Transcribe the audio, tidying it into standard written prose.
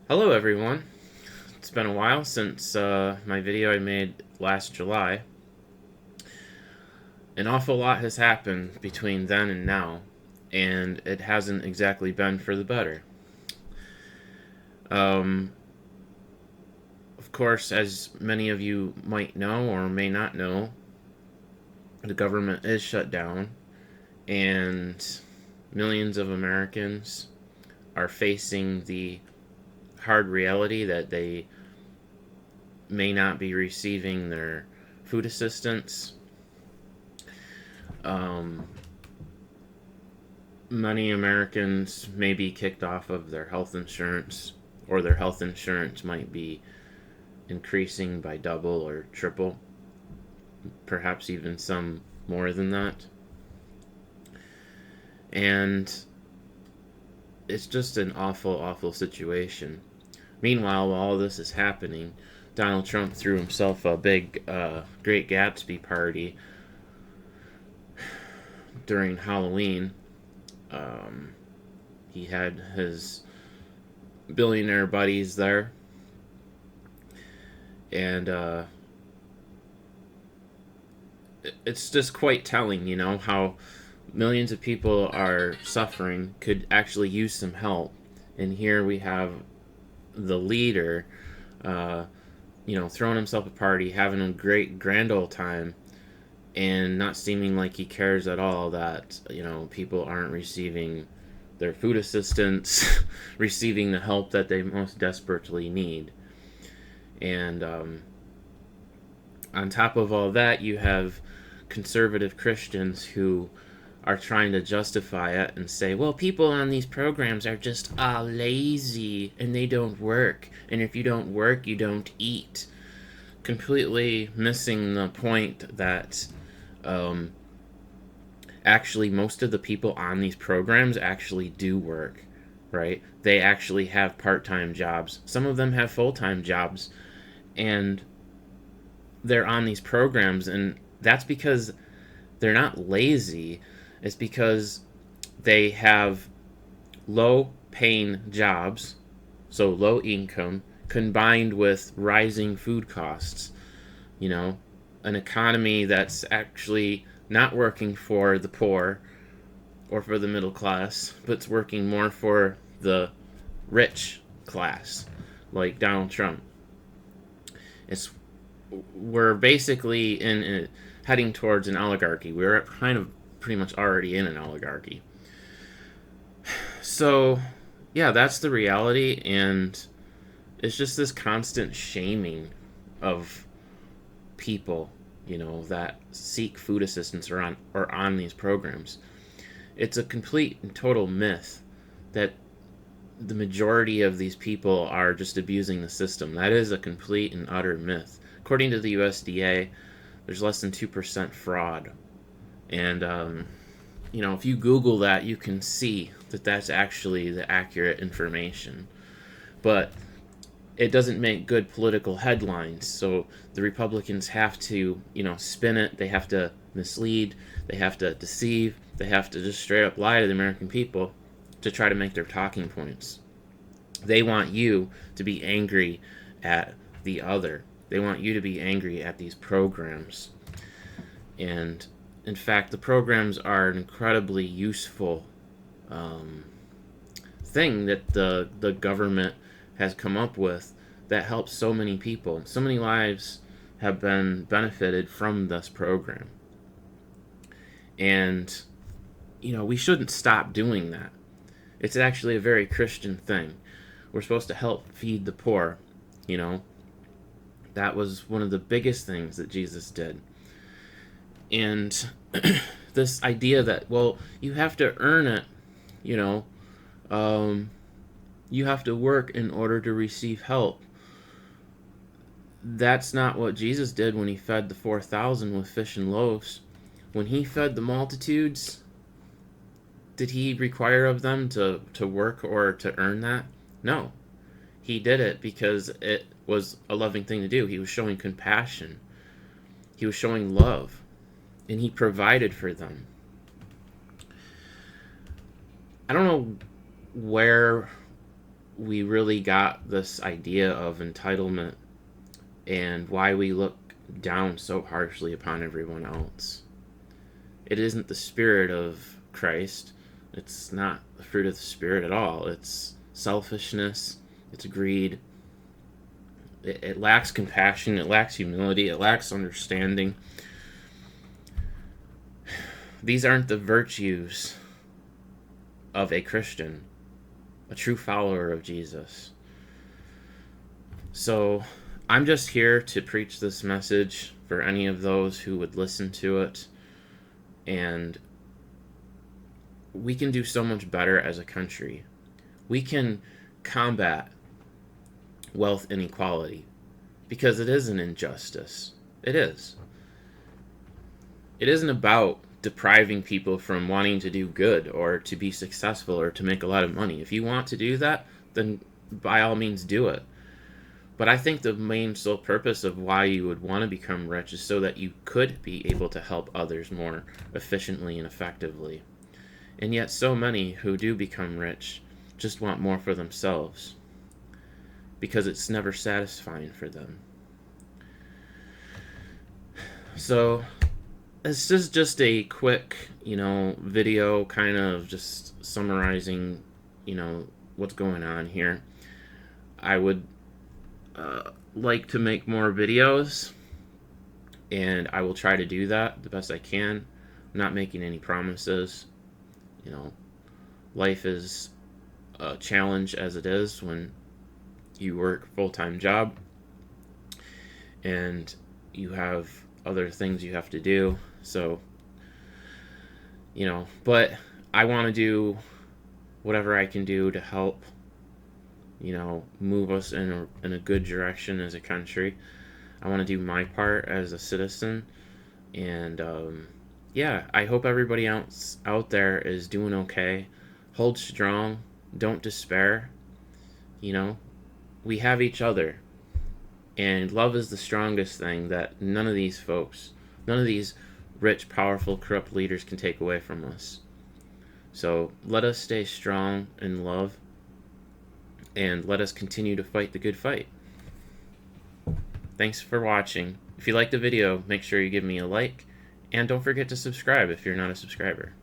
Hello, everyone. It's been a while since my video I made last July. An awful lot has happened between then and now, and it hasn't exactly been for the better. Um, of course, as many of you might know or may not know, the government is shut down, and millions of Americans are facing the hard reality that they may not be receiving their food assistance. Um, Many Americans may be kicked off of their health insurance, or their health insurance might be increasing by double or triple, perhaps even some more than that. And it's just an awful, awful situation. Meanwhile, while all this is happening, Donald Trump threw himself a big Great Gatsby party during Halloween. Um, he had his billionaire buddies there, and it's just quite telling, how millions of people are suffering, could actually use some help. And here we have the leader, uh, throwing himself a party, having a great grand old time, and not seeming like he cares at all that, people aren't receiving their food assistance, receiving the help that they most desperately need. And on top of all that, you have conservative Christians who are trying to justify it and say, well, people on these programs are just lazy and they don't work. And if you don't work, you don't eat. Completely missing the point that um, actually most of the people on these programs actually do work, right? They actually have part time jobs. Some of them have full time jobs. And they're on these programs, and that's because they're not lazy. It's because they have low paying jobs, so low income, combined with rising food costs. You know, an economy that's actually not working for the poor or for the middle class, but it's working more for the rich class, like Donald Trump. It's We're basically heading towards an oligarchy. We're kind of pretty much already in an oligarchy. So, yeah, that's the reality, and it's just this constant shaming of people, that seek food assistance or on these programs. It's a complete and total myth that the majority of these people are just abusing the system. That is a complete and utter myth. According to the USDA, there's less than 2% fraud. And, if you Google that, you can see that that's actually the accurate information. But it doesn't make good political headlines. So the Republicans have to, spin it. They have to mislead. They have to deceive. They have to just straight up lie to the American people to try to make their talking points. They want you to be angry at the other. They want you to be angry at these programs. And in fact, the programs are an incredibly useful um, thing that the government has come up with that helps so many people. So many lives have been benefited from this program. And, we shouldn't stop doing that. It's actually a very Christian thing. We're supposed to help feed the poor. You know, that was one of the biggest things that Jesus did. And this idea that, well, you have to earn it, you know, um, you have to work in order to receive help. That's not what Jesus did when he fed the 4,000 with fish and loaves. When he fed the multitudes, did he require of them to work or to earn that? No. He did it because it was a loving thing to do. He was showing compassion, he was showing love, and he provided for them. I don't know where we really got this idea of entitlement and why we look down so harshly upon everyone else. It isn't the spirit of Christ. It's not the fruit of the Spirit at all. It's selfishness, it's greed. It lacks compassion, it lacks humility, it lacks understanding. These aren't the virtues of a Christian, a true follower of Jesus. So I'm just here to preach this message for any of those who would listen to it. And we can do so much better as a country. We can combat wealth inequality because it is an injustice. It is. It isn't about depriving people from wanting to do good or to be successful or to make a lot of money. If you want to do that, then by all means do it. But I think the main sole purpose of why you would want to become rich is so that you could be able to help others more efficiently and effectively. And yet so many who do become rich just want more for themselves because it's never satisfying for them. So this is just a quick, video kind of just summarizing, what's going on here. I would like to make more videos, and I will try to do that the best I can. I'm not making any promises. Life is a challenge as it is when you work a full-time job and you have other things you have to do. So, but I want to do whatever I can do to help, move us in a good direction as a country. I want to do my part as a citizen. And, I hope everybody else out there is doing okay. Hold strong. Don't despair. We have each other. And love is the strongest thing that none of these rich, powerful, corrupt leaders can take away from us. So let us stay strong in love, and let us continue to fight the good fight. Thanks for watching. If you liked the video, make sure you give me a like, and don't forget to subscribe if you're not a subscriber.